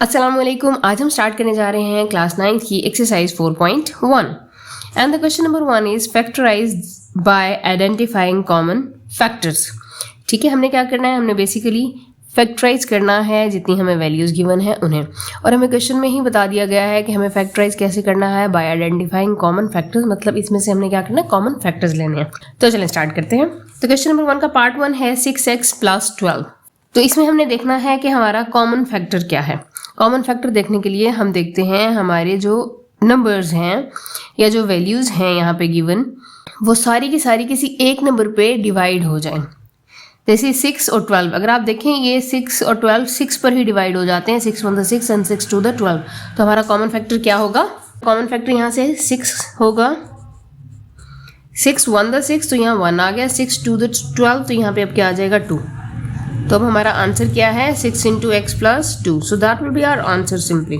अस्सलाम वालेकुम। आज हम स्टार्ट करने जा रहे हैं क्लास 9 की exercise 4.1 and the question number 1 is factorise by identifying common factors. ठीक है, हमने क्या करना है, हमने बेसिकली फैक्टराइज करना है जितनी हमें वैल्यूज़ गिवन है उन्हें, और हमें क्वेश्चन में ही बता दिया गया है कि हमें फैक्टराइज कैसे करना है, बाय आइडेंटिफाइंग कॉमन फैक्टर्स। मतलब इसमें से हमने क्या करना है, कॉमन फैक्टर्स लेने हैं। तो चलें स्टार्ट करते हैं। तो क्वेश्चन नंबर 1 का पार्ट 1 है 6x + 12। तो इसमें हमने देखना है कि हमारा कॉमन फैक्टर क्या है। कॉमन फैक्टर देखने के लिए हम देखते हैं हमारे जो नंबर्स हैं या जो वैल्यूज़ हैं यहाँ पे गिवन, वो सारी की सारी किसी एक नंबर पे डिवाइड हो जाएं। जैसे 6 और 12, अगर आप देखें ये 6 और 12 6 पर ही डिवाइड हो जाते हैं, 6 1 6 एंड 6 2 12। तो हमारा कॉमन फैक्टर क्या होगा? कॉमन फैक्टर यहाँ से 6 होगा, 6 1 6 तो यहाँ 1 आ गया, 6 2 12 तो यहाँ पे अब क्या आ जाएगा 2। तो अब हमारा आंसर क्या है, 6 × x + 2। So that will be our answer simply.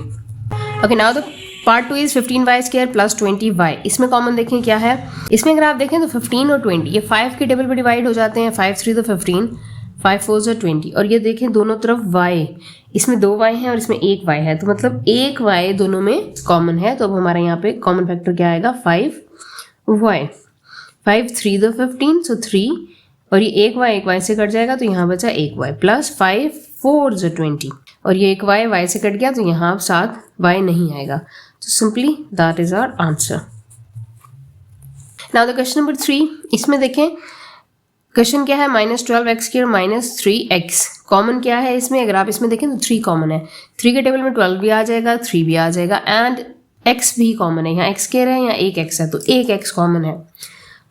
Okay, now the part 2 is 15y² + 20y। इसमें कॉमन देखें क्या है। इसमें अगर आप देखें तो 15 और 20 ये 5 के टेबल पे डिवाइड हो जाते हैं। 5 3 तो 15, 5 4 20। और ये देखें दोनों तरफ y, इसमें 2 y हैं और इसमें 1 y है, तो मतलब 1 y दोनों में कॉमन है। तो अब हमारा यहाँ पे कॉमन फैक्टर क्या आएगा, 5y। 5 3 तो 15 सो 3, और ये 1 y से कट जाएगा तो यहाँ बचा 1y + 5 4 20। और ये 1 y से कट गया तो यहाँ 7 y नहीं आएगा। तो simply that is our answer. Now the question number 3, इसमें देखें क्वेश्चन क्या है, -12x² - 3x। कॉमन क्या है इसमें, अगर आप इसमें देखें तो 3 कॉमन है। 3 के टेबल में 12 भी आ जाएगा, 3 भी आ जाएगा एंड x भी कॉमन है। यहाँ x² है, यहाँ 1x है, तो 1x कॉमन है।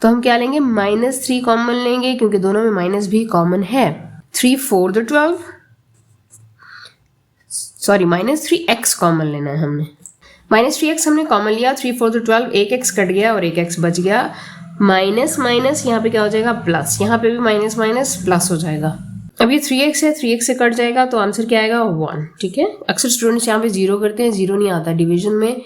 तो हम क्या लेंगे, -3 कॉमन लेंगे क्योंकि दोनों में माइनस भी कॉमन है। 3 4 12, सॉरी -3x कॉमन लेना है हमने। -3x हमने कॉमन लिया, 3 4 12, 1x कट गया और 1x बच गया। माइनस माइनस यहाँ पे क्या हो जाएगा, प्लस। यहाँ पे भी माइनस माइनस प्लस हो जाएगा। अब ये 3x है, 3x से कट जाएगा तो आंसर क्या आएगा, 1। ठीक है, अक्सर स्टूडेंट्स यहाँ पे 0 करते हैं, 0 नहीं आता डिवीजन में।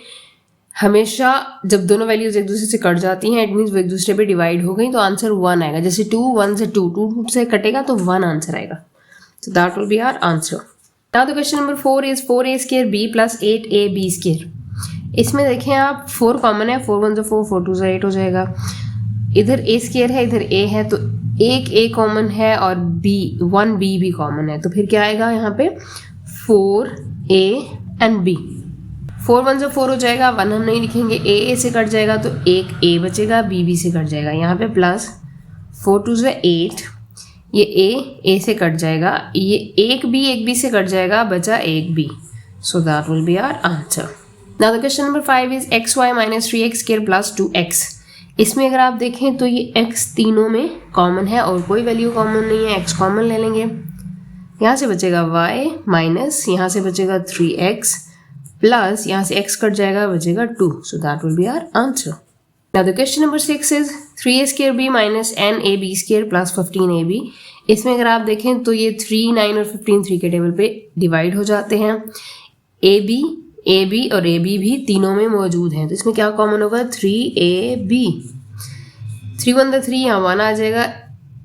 हमेशा जब दोनों वैल्यूज एक दूसरे से कट जाती हैं, इट मीन्स वो एक दूसरे पे डिवाइड हो गई, तो आंसर 1 आएगा। जैसे 2 1 से 2 से कटेगा तो 1 आंसर आएगा। तो that will be our answer. Now the question number 4 is 4a² b + 8ab²। इसमें देखें आप 4 कॉमन है, 4 1 4, 4 2 8 हो जाएगा। इधर a² है, इधर a है, तो एक a कॉमन है और b 1b भी कॉमन है। तो फिर क्या आएगा यहाँ पे, 4a एंड b। 4 1 4 हो जाएगा, 1 हम नहीं लिखेंगे, a से कट जाएगा तो एक a बचेगा, b से कट जाएगा। यहाँ पे प्लस 4 2 8, ये a से कट जाएगा, ये एक b से कट जाएगा, बचा एक b। So that will be our answer. Now the question number 5 is xy - 3x² + 2x। इसमें अगर आप देखें तो ये x तीनों में कॉमन है और कोई वैल्यू कॉमन नहीं है, x कॉमन ले लेंगे। यहाँ से बचेगा y माइनस, यहाँ से बचेगा 3x प्लस, यहाँ से x कट जाएगा, बचेगा 2। So that will be our answer. Now the question number 6 is 3a² b - nab² + 15ab। इसमें अगर आप देखें तो ये 3 9 और 15 3 के टेबल पे डिवाइड हो जाते हैं। ab और ab भी तीनों में मौजूद हैं, तो इसमें क्या कॉमन होगा, 3ab। 3 1 3, यहाँ 1 आ जाएगा,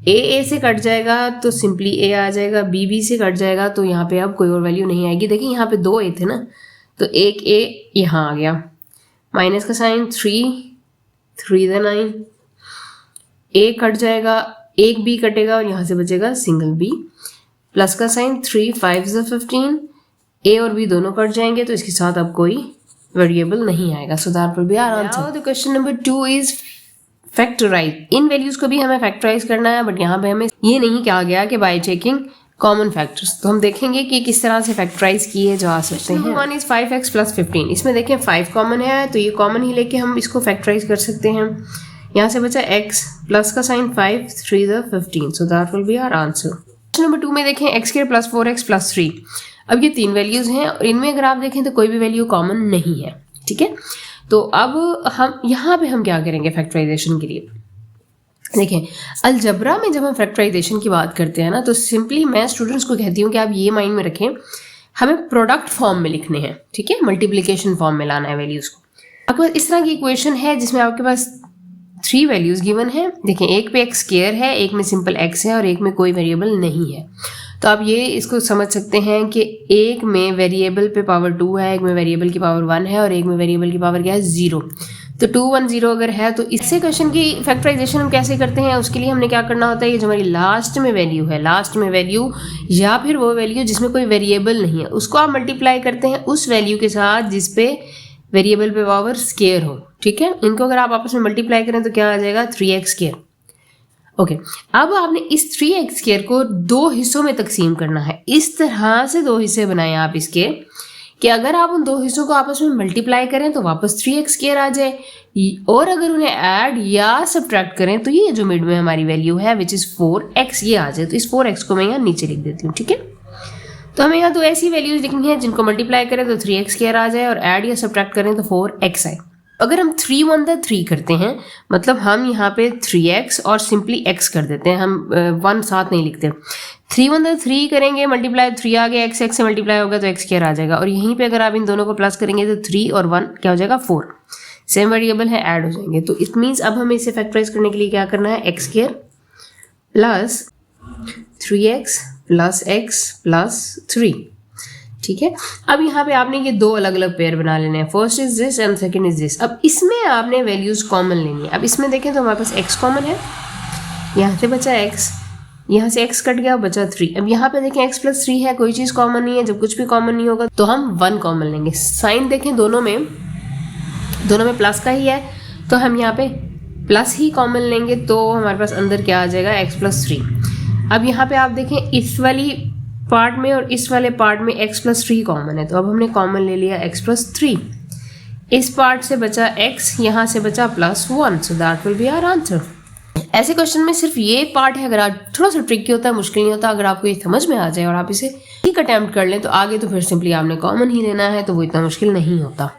a से कट जाएगा तो सिंपली a आ जाएगा, b से कट जाएगा तो यहाँ पे अब कोई और वैल्यू नहीं आएगी। देखिए यहाँ पे 2 a थे ना, तो एक a यहाँ आ गया, माइनस का साइन 3 3 9, a कट जाएगा, एक b कटेगा और यहाँ से बचेगा सिंगल b, प्लस का साइन 3 5 15, a और b दोनों कट जाएंगे तो इसके साथ अब कोई वेरिएबल नहीं आएगा। So that will be our answer. The question number 2 is factorise. इन वैल्यूज को भी हमें फैक्टराइज करना है, बट यहाँ पे हमें ये नहीं कहा गया कि बाय चेकिंग कॉमन फैक्टर्स। तो हम देखेंगे कि किस तरह से फैक्टराइज किए जा सकते हैं। 1 इज 5x + 15। इसमें देखें 5 कॉमन है, तो ये कॉमन ही लेके हम इसको फैक्टराइज कर सकते हैं। यहाँ से बचा x प्लस का sign 5 3 15। So that will be our answer. Question number 2 में देखें x² + 4x + 3। अब ये 3 वैल्यूज हैं और इनमें अगर आप देखें तो कोई भी वैल्यू कॉमन नहीं है। ठीक है, तो अब हम यहाँ पे हम क्या करेंगे फैक्टराइजेशन के लिए। देखें, अलजबरा में जब हम फैक्टराइजेशन की बात करते हैं ना, तो सिंपली मैं स्टूडेंट्स को कहती हूँ कि आप ये माइंड में रखें, हमें प्रोडक्ट फॉर्म में लिखने हैं। ठीक है, मल्टीप्लिकेशन फॉर्म में लाना है वैल्यूज़ को। आपके पास इस तरह की इक्वेशन है जिसमें आपके पास 3 वैल्यूज़ गिवन है। देखें, एक पे x² है, एक में सिंपल x है और एक में कोई वेरिएबल नहीं है। तो आप ये इसको समझ सकते हैं कि एक में वेरिएबल पे पावर 2 है, एक में वेरिएबल की पावर 1 है और एक में वेरिएबल की पावर क्या है 0। तो 2 1 0 अगर है तो इससे क्वेश्चन की फैक्टराइजेशन हम कैसे करते हैं, उसके लिए हमने क्या करना होता है, ये जो हमारी लास्ट में वैल्यू है, लास्ट में वैल्यू या फिर वो वैल्यू जिसमें कोई वेरिएबल नहीं है, उसको आप मल्टीप्लाई करते हैं उस वैल्यू के साथ जिस पे वेरिएबल पे पावर स्केयर हो। ठीक है, इनको अगर आप आपस में मल्टीप्लाई करें तो क्या आ जाएगा 3x स्केयर। ओके, अब आपने इस 3x स्केयर को दो हिस्सों में तकसीम करना है। इस तरह से दो हिस्से बनाए आप इसके कि अगर आप उन दो हिस्सों को आपस में मल्टीप्लाई करें तो वापस 3x स्केयर आ जाए, और अगर उन्हें ऐड या सब्ट्रैक्ट करें तो ये जो मिड में हमारी वैल्यू है विच इज़ 4x ये आ जाए। तो इस 4x को मैं यहाँ नीचे लिख देती हूँ। ठीक है, तो हमें यहाँ तो ऐसी वैल्यूज लिखनी है जिनको मल्टीप्लाई करें तो 3x स्केयर आ जाए और ऐड या सब्ट्रैक्ट करें तो 4x आए। अगर हम 3 1 3 करते हैं, मतलब हम यहाँ पे 3x और सिंपली x कर देते हैं, हम 1 साथ नहीं लिखते। 3 1 3 करेंगे, मल्टीप्लाई 3 आ गया, x से मल्टीप्लाई होगा तो x स्क्वायर आ जाएगा। और यहीं पे अगर आप इन दोनों को प्लस करेंगे तो 3 और 1 क्या हो जाएगा 4, सेम वेरिएबल है, ऐड हो जाएंगे। तो इट मीन्स अब हमें इसे फैक्टराइज करने के लिए क्या करना है, x square plus 3x plus x plus 3। ठीक है, अब यहाँ पे आपने ये दो अलग अलग पेयर बना लेने हैं, first is this and second is this. अब इसमें आपने वैल्यूज कॉमन लेनी है। अब इसमें देखें तो हमारे पास x कॉमन है, यहाँ से बचा x, यहाँ से x कट गया बचा 3। अब यहाँ पे देखें x प्लस 3 है, कोई चीज़ कॉमन नहीं है। जब कुछ भी कॉमन नहीं होगा तो हम 1 कॉमन लेंगे। साइन देखें दोनों में प्लस का ही है, तो हम यहाँ पे प्लस ही कॉमन लेंगे, तो हमारे पास अंदर क्या आ जाएगा x प्लस 3। अब यहाँ पे आप देखें इस वाली पार्ट में और इस वाले पार्ट में x प्लस 3 कॉमन है, तो अब हमने कॉमन ले लिया x प्लस 3। इस पार्ट से बचा x, यहाँ से बचा plus 1, so that will be our answer. ऐसे क्वेश्चन में सिर्फ ये पार्ट है, अगर आप थोड़ा सा ट्रिकी होता है, मुश्किल नहीं होता। अगर आपको ये समझ में आ जाए और आप इसे ठीक अटैम्प्ट कर लें तो आगे तो फिर सिंपली आपने कॉमन ही लेना है, तो वो इतना मुश्किल नहीं होता।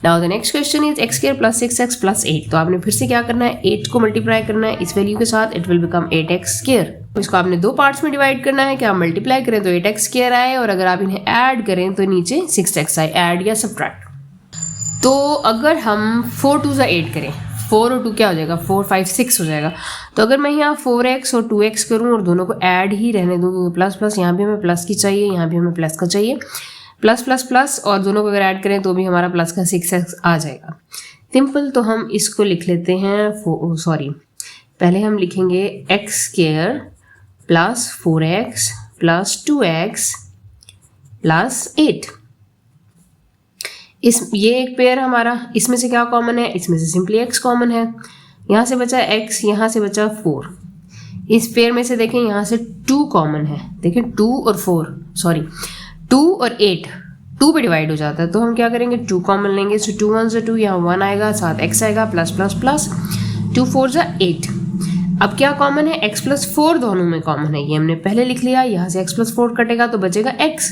Now the next question is x square plus 6x plus 8। तो आपने फिर से क्या करना है, 8 को मल्टीप्लाई करना है इस वैल्यू के साथ, it will become 8x square. इसको आपने दो पार्ट्स में डिवाइड करना है कि आप मल्टीप्लाई करें तो 8x स्क्वायर आए और अगर आप इन्हें ऐड करें तो नीचे 6x आए, ऐड या सब्ट्रैक्ट। तो अगर हम 4 2 8 करें, 4 और 2 क्या हो जाएगा, 4 5 6 हो जाएगा। तो अगर मैं यहाँ 4x और 2x करूँ और दोनों को ऐड ही रहने दूँ, क्योंकि प्लस प्लस यहाँ भी हमें प्लस की चाहिए, यहाँ भी हमें प्लस का चाहिए, प्लस प्लस प्लस, और दोनों को अगर ऐड करें तो भी हमारा प्लस का 6x आ जाएगा। सिंपल, तो हम इसको लिख लेते हैं, पहले हम लिखेंगे x square plus 4x plus 2x plus 8। ये एक पेयर हमारा, इसमें से क्या कॉमन है, इसमें से सिंपली x कॉमन है। यहाँ से बचा x, यहाँ से बचा 4। इस पेयर में से देखें यहाँ से 2 कॉमन है, देखें 2 और 8 2 पे डिवाइड हो जाता है, तो हम क्या करेंगे 2 कॉमन लेंगे। सो 2 1 से 2, यहाँ 1 आएगा, साथ x आएगा, प्लस प्लस प्लस 2 4 से 8। अब क्या कॉमन है, x प्लस 4 दोनों में कॉमन है, ये हमने पहले लिख लिया। यहाँ से x प्लस 4 कटेगा तो बचेगा x,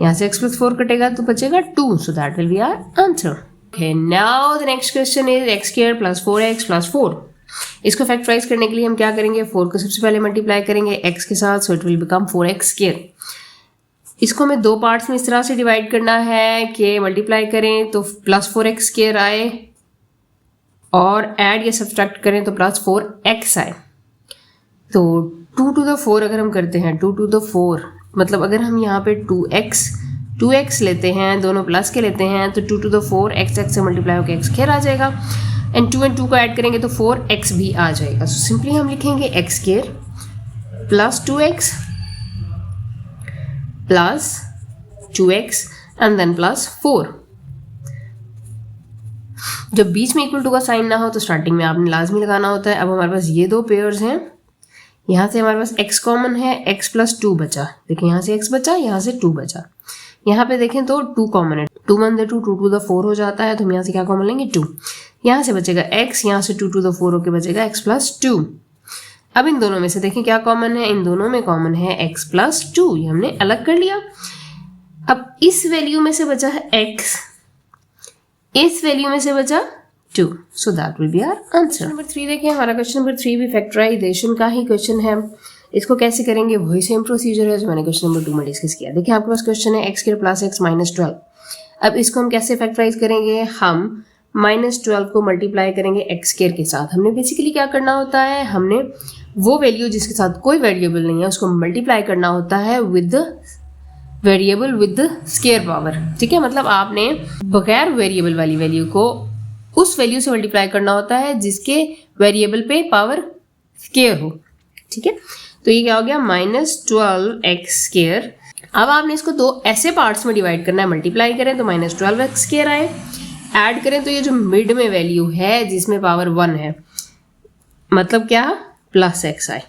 यहाँ से x प्लस 4 कटेगा तो बचेगा 2, so that will be our answer. Okay, now the next question is x square plus 4x plus 4। इसको फैक्टराइज करने के लिए हम क्या करेंगे, 4 को सबसे पहले मल्टीप्लाई करेंगे x के साथ, सो it will become 4x square. इसको हमें दो पार्ट्स में इस तरह से डिवाइड करना है कि मल्टीप्लाई करें तो प्लस 4x स्क्वायर आए और ऐड या सब्ट्रैक्ट करें तो प्लस 4x आए। तो 2 to the 4 अगर हम करते हैं, 2 to the 4 मतलब अगर हम यहाँ पे 2x लेते हैं, दोनों प्लस के लेते हैं, तो 2 to the 4 x से मल्टीप्लाई होकर x स्क्वायर आ जाएगा, एंड 2 को ऐड करेंगे तो 4x भी आ जाएगा। सो सिंपली हम लिखेंगे x square plus 2x plus 2x and then plus 4। जब बीच में इक्वल टू का साइन ना हो तो स्टार्टिंग में आपने लाजमी लगाना होता है। अब हमारे पास ये दो पेयर्स हैं, यहाँ से हमारे पास x कॉमन है, x प्लस 2 बचा, देखिए यहाँ से x बचा, यहाँ से 2 बचा। यहाँ पे देखें तो 2 कॉमन है, 2 1 2 2 to the 4 हो जाता है, तो हम यहाँ से क्या कॉमन लेंगे 2। यहाँ से बचेगा x, यहाँ से 2 to the 4 होके बचेगा x प्लस 2। अब इन दोनों में से देखें क्या कॉमन है, इन दोनों में कॉमन है x प्लस 2, ये हमने अलग कर लिया। अब इस वैल्यू में से बचा है x, इस वैल्यू में से बचा 2, so that will be our answer. Number 3 देखिए, हमारा क्वेश्चन नंबर 3 भी फैक्टराइजेशन का ही क्वेश्चन है। इसको कैसे करेंगे, वही सेम प्रोसीजर है जो मैंने क्वेश्चन नंबर 2 में डिस्कस किया। देखिए आपके पास क्वेश्चन है x square plus x minus 12। अब इसको हम कैसे फैक्टराइज करेंगे, हम -12 को मल्टीप्लाई करेंगे एक्स स्क्वायर के साथ। हमने बेसिकली क्या करना होता है, हमने वो वैल्यू जिसके साथ कोई वेरिएबल नहीं है उसको मल्टीप्लाई करना होता है with variable with square power. ठीक है, मतलब आपने बगैर वेरिएबल वाली वैल्यू को उस वैल्यू से मल्टीप्लाई करना होता है जिसके वेरिएबल पे पावर स्क्वायर हो। ठीक है, तो ये क्या हो गया, -12 एक्स स्क्वायर। अब आपने इसको दो ऐसे पार्ट्स में डिवाइड करना है, मल्टीप्लाई करें तो -12 एक्स स्क्वायर आए, ऐड करें तो ये जो मिड में वैल्यू है जिसमें पावर 1 है, मतलब क्या, +x आए।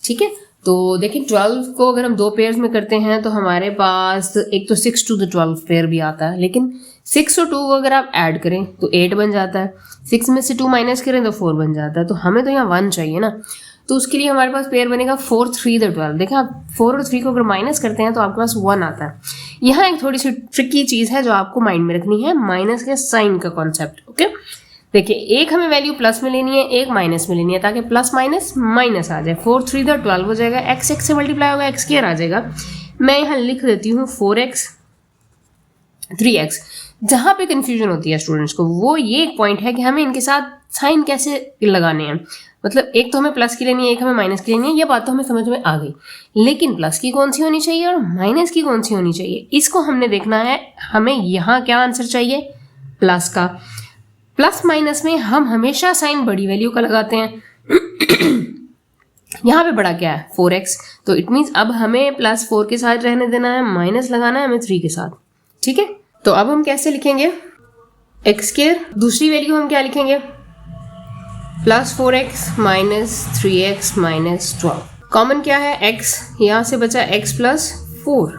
ठीक है, तो देखिए 12 को अगर हम दो पेयर्स में करते हैं तो हमारे पास एक तो 6 to the 12 पेयर भी आता है, लेकिन 6 और 2 को अगर आप ऐड करें तो 8 बन जाता है, 6 में से 2 माइनस करें तो 4 बन जाता है। तो हमें तो यहाँ 1 चाहिए ना, तो उसके लिए हमारे पास पेयर बनेगा 4 3 the 12। देखिए आप 4 और 3 को अगर माइनस करते हैं तो आपके पास 1 आता है। यहाँ एक थोड़ी सी ट्रिकी चीज़ है जो आपको माइंड में रखनी है, माइनस के साइन का कॉन्सेप्ट। ओके, देखिए एक हमें वैल्यू प्लस में लेनी है, एक माइनस में लेनी है, ताकि प्लस माइनस माइनस आ जाए। 4 3 the 12 हो जाएगा, एक्स एक्स से मल्टीप्लाई होगा, एक्स स्क्वायर आ जाएगा। मैं यहाँ लिख देती हूँ 4x 3x। जहाँ पे कंफ्यूजन होती है स्टूडेंट्स को वो ये एक पॉइंट है कि हमें इनके साथ साइन कैसे लगाने हैं। मतलब एक तो हमें प्लस की लेनी है, एक हमें माइनस की लेनी है, ये बात तो हमें समझ में आ गई, लेकिन प्लस की कौन सी होनी चाहिए और माइनस की कौन सी होनी चाहिए, इसको हमने देखना है। हमें यहाँ क्या आंसर चाहिए, प्लस का। प्लस माइनस में हम हमेशा साइन बड़ी वैल्यू का लगाते हैं। यहाँ पे बड़ा क्या है, 4x, तो इट मीन्स अब हमें +4 के साथ रहने देना है, माइनस लगाना है हमें 3 के साथ। ठीक है, तो अब हम कैसे लिखेंगे, एक्स स्क्वायर, दूसरी वैल्यू हम क्या लिखेंगे, +4x - 3x - 12। कॉमन क्या है, x, यहाँ से बचा x + 4।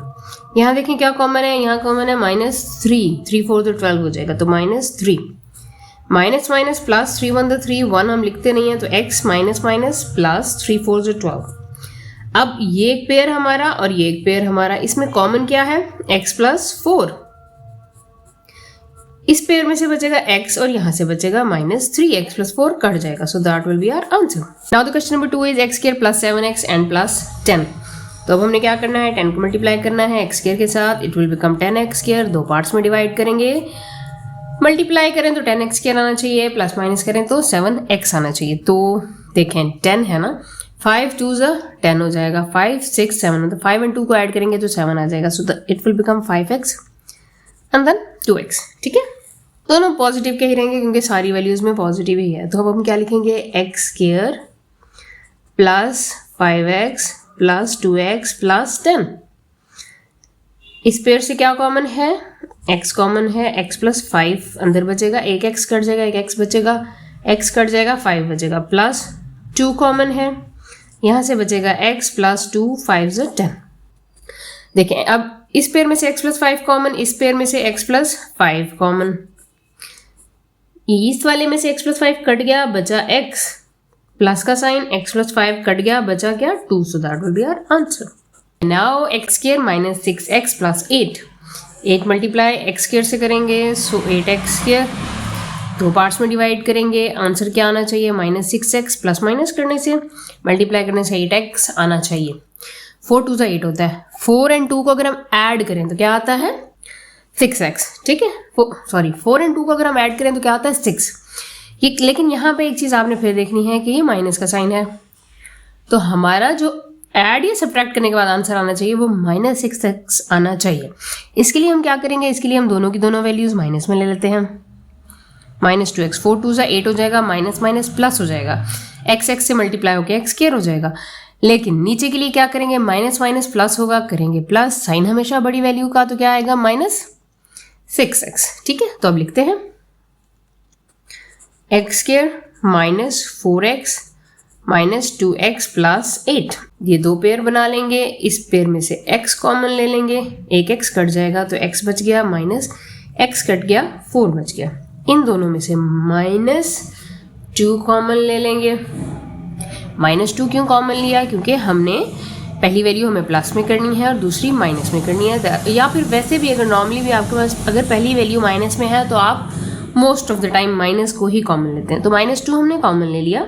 यहाँ देखें क्या कॉमन है, यहाँ कॉमन है -3, 3 4 तो 12 हो जाएगा, तो -3, माइनस माइनस प्लस 3 1 the 3, 1 हम लिखते नहीं है, तो x minus minus plus 3 4 the 12। अब ये एक पेयर हमारा और ये एक पेयर हमारा, इसमें कॉमन क्या है, x + 4। इस पेयर में से बचेगा x और यहाँ से बचेगा -3, x + 4 कट जाएगा, so that will be our answer. Now the question number 2 is x² + 7x and +10। तो अब हमने क्या करना है, 10 को मल्टीप्लाई करना है x² के साथ, इट विल बिकम 10x²। दो पार्ट्स में डिवाइड करेंगे, मल्टीप्लाई करें तो 10x² आना चाहिए, प्लस माइनस करें तो 7x आना चाहिए। तो देखें 10 है ना, 5 2 10 हो जाएगा, 5 6 7, मतलब 5 और 2 को ऐड करेंगे तो 7 आ जाएगा, so it will become 5x and then 2x। ठीक है, दोनों पॉजिटिव के ही रहेंगे क्योंकि सारी वैल्यूज में पॉजिटिव ही है। तो अब हम क्या लिखेंगे, x² + 5x + 2x + 10। इस पेयर से क्या कॉमन है, x कॉमन है, x + 5 अंदर बचेगा, एक x कट जाएगा, एक x बचेगा, x कट जाएगा, 5 बचेगा, प्लस 2 कॉमन है, यहाँ से बचेगा x + 2 5 10। देखें अब इस पेयर में से x + 5 कॉमन, इस पेयर में से x + 5 कॉमन, इस वाले में से x + 5 कट गया, बचा x, प्लस का साइन, x + 5 कट गया, बचा क्या, 2, so that will be our answer. Now x² - 6x + 8। 8 multiply x² से करेंगे, सो 8x²। दो पार्ट्स में डिवाइड करेंगे, आंसर क्या आना चाहिए, -6x, प्लस माइनस करने से, मल्टीप्लाई करने से 8x आना चाहिए। 4 2 8 होता है, 4 और 2 को अगर हम ऐड करें तो क्या आता है, 6x। ठीक है, सॉरी 4 और 2 को अगर हम ऐड करें तो क्या आता है, 6। ये लेकिन यहाँ पे एक चीज़ आपने फिर देखनी है कि ये माइनस का साइन है, तो हमारा जो ऐड या सब्ट्रैक्ट करने के बाद आंसर आना चाहिए वो -6x आना चाहिए। इसके लिए हम क्या करेंगे, इसके लिए हम दोनों की दोनों वैल्यूज माइनस में ले लेते हैं, -2x, 4 2 8 हो जाएगा, माइनस माइनस प्लस हो जाएगा, x से मल्टीप्लाई होकर x² हो जाएगा। लेकिन नीचे के लिए क्या करेंगे, माइनस माइनस प्लस होगा, करेंगे प्लस, साइन हमेशा बड़ी वैल्यू का, तो क्या आएगा, -6x। ठीक है, तो अब लिखते हैं x² - 4x - 2x + 8। ये दो पेयर बना लेंगे, इस पेयर में से x कॉमन ले लेंगे, एक x कट जाएगा तो x बच गया, माइनस x कट गया, 4 बच गया। इन दोनों में से -2 कॉमन ले लेंगे। -2 क्यों कॉमन लिया, क्योंकि हमने पहली वैल्यू हमें प्लस में करनी है और दूसरी माइनस में करनी है, या फिर वैसे भी अगर नॉर्मली भी आपके पास अगर पहली वैल्यू माइनस में है तो आप most of the time minus को ही कॉमन लेते हैं। तो -2 हमने कॉमन ले लिया,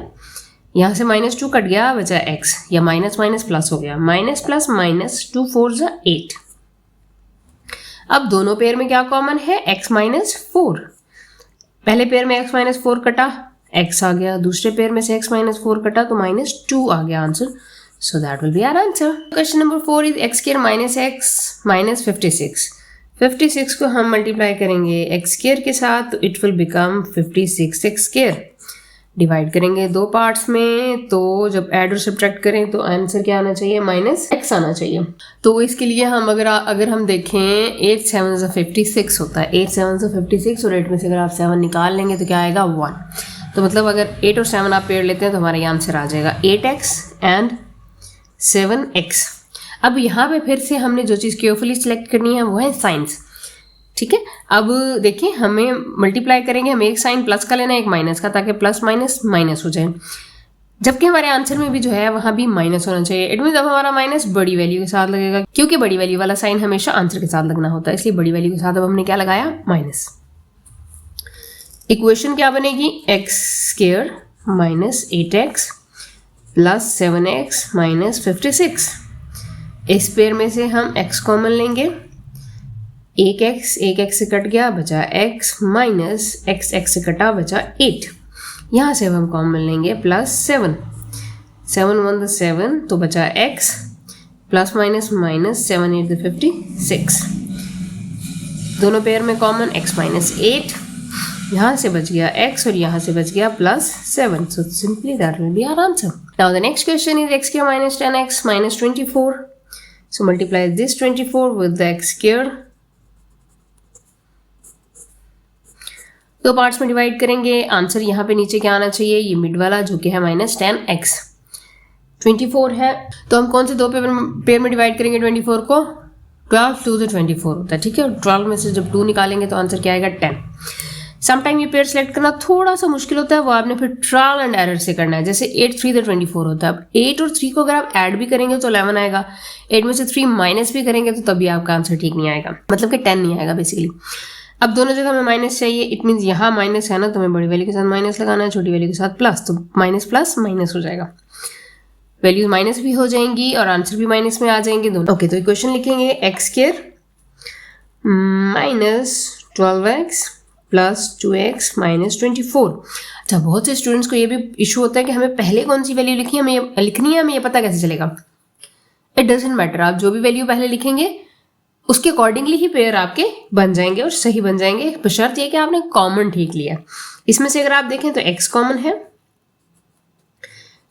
यहाँ से -2 कट गया, बचा x, या माइनस माइनस प्लस हो गया, माइनस प्लस माइनस, 2 4 8। अब दोनों पेयर में क्या कॉमन है, x - 4। पहले पेयर में x माइनस 4 कटा, x आ गया, दूसरे पेयर में से x माइनस 4 कटा तो -2 आ गया answer. So that will be our answer. Question number 4 is x square minus x minus 56. 56 को हम मल्टीप्लाई करेंगे x square के साथ तो it will become 56x square. Divide करेंगे दो पार्ट्स में तो जब ऐड और सब्ट्रैक्ट करें तो आंसर क्या आना चाहिए, -x आना चाहिए. तो इसके लिए हम अगर हम देखें 8 7 56 होता है, 8 7 56 और 8 में से अगर आप 7 निकाल लेंगे तो क्या आएगा 1. तो मतलब अगर 8 और 7 आप पेड़ लेते हैं तो हमारा ये आंसर आ जाएगा 8x एंड 7x. अब यहाँ पे फिर से हमने जो चीज़ केयरफुली सिलेक्ट करनी है वो है साइंस. ठीक है, अब देखिए हमें मल्टीप्लाई करेंगे, हमें एक साइन प्लस का लेना है एक माइनस का, ताकि प्लस माइनस माइनस हो जाए. जबकि हमारे आंसर में भी जो है वहाँ भी माइनस होना चाहिए. इट मीन अब हमारा माइनस बड़ी वैल्यू के साथ लगेगा, क्योंकि बड़ी वैल्यू वाला साइन हमेशा आंसर के साथ लगना होता है, इसलिए बड़ी वैल्यू के साथ अब हमने क्या लगाया, माइनस. इक्वेशन क्या बनेगी, x square minus 8x plus 7x minus 56. इस पेयर में से हम x कॉमन लेंगे, एक x से कट गया बचा x माइनस x से कटा बचा 8. यहाँ से अब हम कॉमन लेंगे प्लस 7 1 7 तो बचा x प्लस माइनस माइनस 7 8 56. दोनों पेयर में कॉमन x माइनस 8, यहाँ से बच गया x और यहाँ से बच गया plus 7. So simply that will be our answer. Now the next question is x square minus 10x minus 24. So multiply this 24 with the x square. दो पार्ट्स में डिवाइड करेंगे. आंसर यहाँ पे नीचे क्या आना चाहिए, ये मिड वाला जो कि है -10x. 24 है तो हम कौन से दो पेयर में डिवाइड करेंगे 24 को, 12 2 तो 24 होता है. ठीक है, 12 में से जब 2 निकालेंगे तो आंसर क्या आएगा 10. समटाइम ये पेयर सेलेक्ट करना थोड़ा सा मुश्किल होता है, वो आपने फिर ट्रायल एंड एरर से करना है. जैसे 8 3 तो 24 होता है. अब 8 और 3 को अगर आप ऐड भी करेंगे तो 11 आएगा, 8 में से 3 माइनस भी करेंगे तो तभी आपका आंसर ठीक नहीं आएगा, मतलब कि 10 नहीं आएगा बेसिकली. अब दोनों जगह हमें माइनस चाहिए, इट मीन्स यहाँ माइनस है ना, तो हमें बड़ी वैल्यू के साथ माइनस लगाना है, छोटी वैल्यू के साथ प्लस, तो माइनस प्लस माइनस हो जाएगा, वैल्यूज माइनस भी हो जाएंगी और आंसर भी माइनस में आ जाएंगे दोनों. ओके, तो इक्वेशन लिखेंगे x square minus 12x plus 2x minus 24. अच्छा, बहुत से स्टूडेंट्स को ये भी इशू होता है कि हमें पहले कौन सी वैल्यू लिखनी है, हमें ये पता कैसे चलेगा. इट डजेंट मैटर, आप जो भी वैल्यू पहले लिखेंगे उसके अकॉर्डिंगली ही पेयर आपके बन जाएंगे और सही बन जाएंगे, बशर्ते ये कि आपने कॉमन ठीक लिया. इसमें से अगर आप देखें तो x कॉमन है,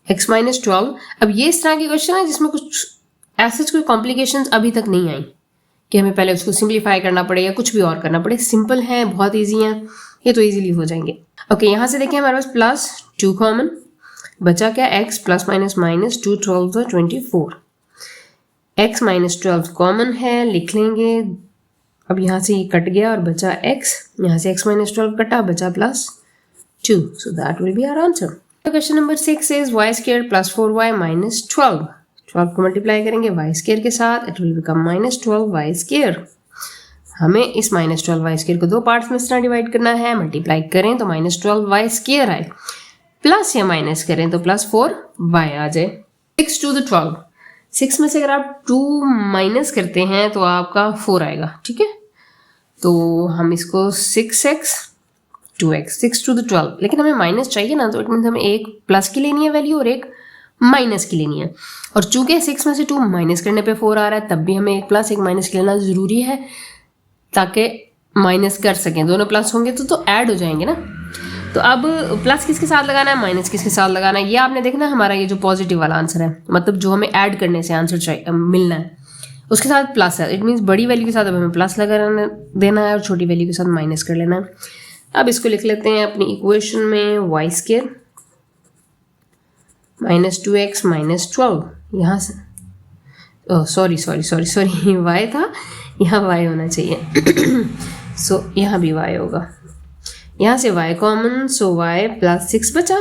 x माइनस 12. अब ये इस तरह की क्वेश्चन है जिसमें कुछ ऐसे कोई कॉम्प्लिकेशंस अभी तक नहीं आई कि हमें पहले उसको सिंप्लीफाई करना पड़े या कुछ भी और करना पड़े. सिंपल है, बहुत ईजी है, ये तो ईजिली हो जाएंगे. ओके, यहाँ से देखिए हमारे पास प्लस 2 कॉमन, बचा क्या x plus minus minus 2 12 24. x minus 12 common है, लिख लेंगे. अब यहाँ से ये कट गया और बचा x, यहाँ से x माइनस 12 कटा बचा plus 2. So that will be our answer. Question number 6 is y square plus 4y minus 12. 12 को मल्टीप्लाई करेंगे y स्क्वायर के साथ, it will become minus 12y square. हमें इस माइनस 12y स्क्वायर को दो पार्ट्स में इस तरह डिवाइड करना है. मल्टीप्लाई करें तो माइनस 12y स्क्वायर आए, प्लस या माइनस करें तो प्लस 4y आ जाए. 6 to the 12, 6 में से अगर आप 2 माइनस करते हैं तो आपका 4 आएगा. ठीक है, तो हम इसको 6x 2x 6 to the 12, लेकिन हमें माइनस चाहिए ना, तो इट मीन्स हमें एक प्लस की लेनी है वैल्यू और एक माइनस की लेनी है. और चूंकि 6 में से 2 माइनस करने पे 4 आ रहा है, तब भी हमें एक प्लस एक माइनस की लेना ज़रूरी है ताकि माइनस कर सकें. दोनों प्लस होंगे तो ऐड हो जाएंगे ना. तो अब प्लस किसके साथ लगाना है, माइनस किसके साथ लगाना है, ये आपने देखना है. हमारा ये जो पॉजिटिव वाला आंसर है, मतलब जो हमें ऐड करने से आंसर चाहिए मिलना है, उसके साथ प्लस है. इट मीन्स बड़ी वैल्यू के साथ अब हमें प्लस लगा देना है और छोटी वैल्यू के साथ माइनस कर लेना है. अब इसको लिख लेते हैं अपनी इक्वेशन में, y square minus 2x minus 12. यहाँ से सॉरी y था, यहाँ y होना चाहिए. सो यहाँ भी y होगा, यहाँ से y कॉमन, सो y प्लस 6 बचा.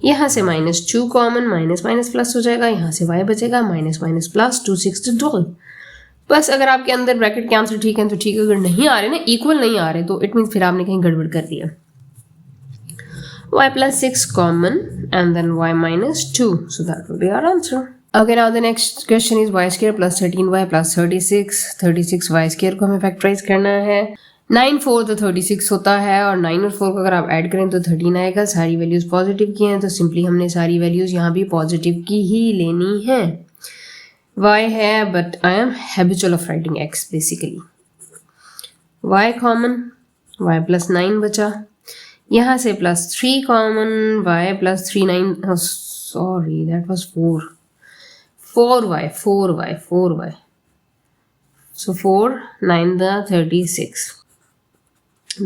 यहाँ से minus 2 common, minus minus plus हो जाएगा, यहाँ से y बचेगा माइनस माइनस प्लस 2 6 to 12. बस अगर आपके अंदर ब्रैकेट के आंसर ठीक है तो ठीक है, अगर नहीं आ रहे ना, इक्वल नहीं आ रहे, तो इट मीन्स फिर आपने कहीं गड़बड़ कर दिया. y प्लस 6 common and then y minus 2, so that will be our answer. Okay, now the next question is y square plus 13y plus 36. 36 y square को हमें फैक्टराइज करना है. 9 4 तो 36 होता है और 9 और 4 को अगर आप ऐड करें तो 13 आएगा। सारी वैल्यूज़ पॉजिटिव की हैं तो सिंपली हमने सारी वैल्यूज़ यहाँ भी पॉजिटिव की ही लेनी है। y है but I am habitual of writing x basically. y common, y plus 9 बचा, यहाँ से plus 3 common, y plus 3 9 sorry that was 4y so 4 9 the 36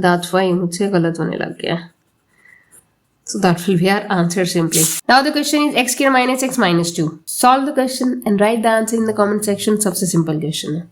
that's why मुझसे गलत होने लग गया। So that will be our answer simply. Now the question is x square minus x minus 2. Solve the question and write the answer in the comment section. सबसे simple question है।